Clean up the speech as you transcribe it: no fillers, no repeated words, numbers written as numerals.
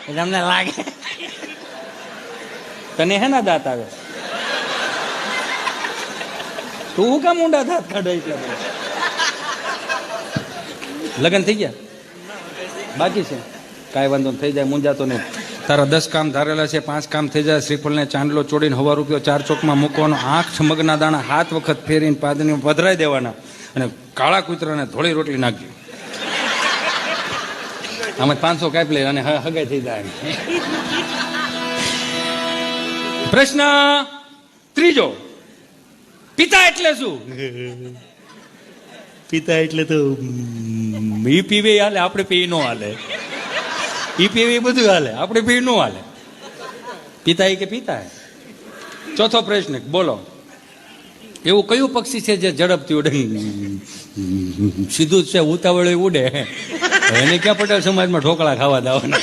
એટલે અમને લાગે તને હે ના દાંત આવે, તું હું કામ ઊંડા દાંત કાઢો એટલે બધા? લગ્ન થઈ ગયા બાકી છે? કાંઈ વાંધો નહીં, થઈ જાય, મૂંઝાતો નહીં. તારા 10 કામ ધારેલા છે, 5 કામ થઈ જાય. શ્રીફળને ચાંદલો ચોડીને હવા રૂપિયો 4 ચોકમાં મૂકવાનો, 8 મગના દાણા 7 વખત ફેરીને પાદની પધરાઈ દેવાના, અને કાળા કૂતરાને ધોળી રોટલી નાખજો. આમાં 500 કાપી લે અને હગાઈ થઈ જાય. પ્રશ્ન ત્રીજો, પિતા એટલે શું? પિતા એટલે તો ઈ પીવે હાલે, આપણે પી નો હાલે. ઈ પીવે બધું હાલે, આપણે પી નો હાલે. પિતા કે પિતા. ચોથો પ્રશ્ન બોલો, એવું કયું પક્ષી છે જે ઝડપથી ઉડે? સીધું જ છે, ઉતાવળે ઉડે. એને ક્યાં પટેલ સમાજમાં ઢોકળા ખાવા દેવાના?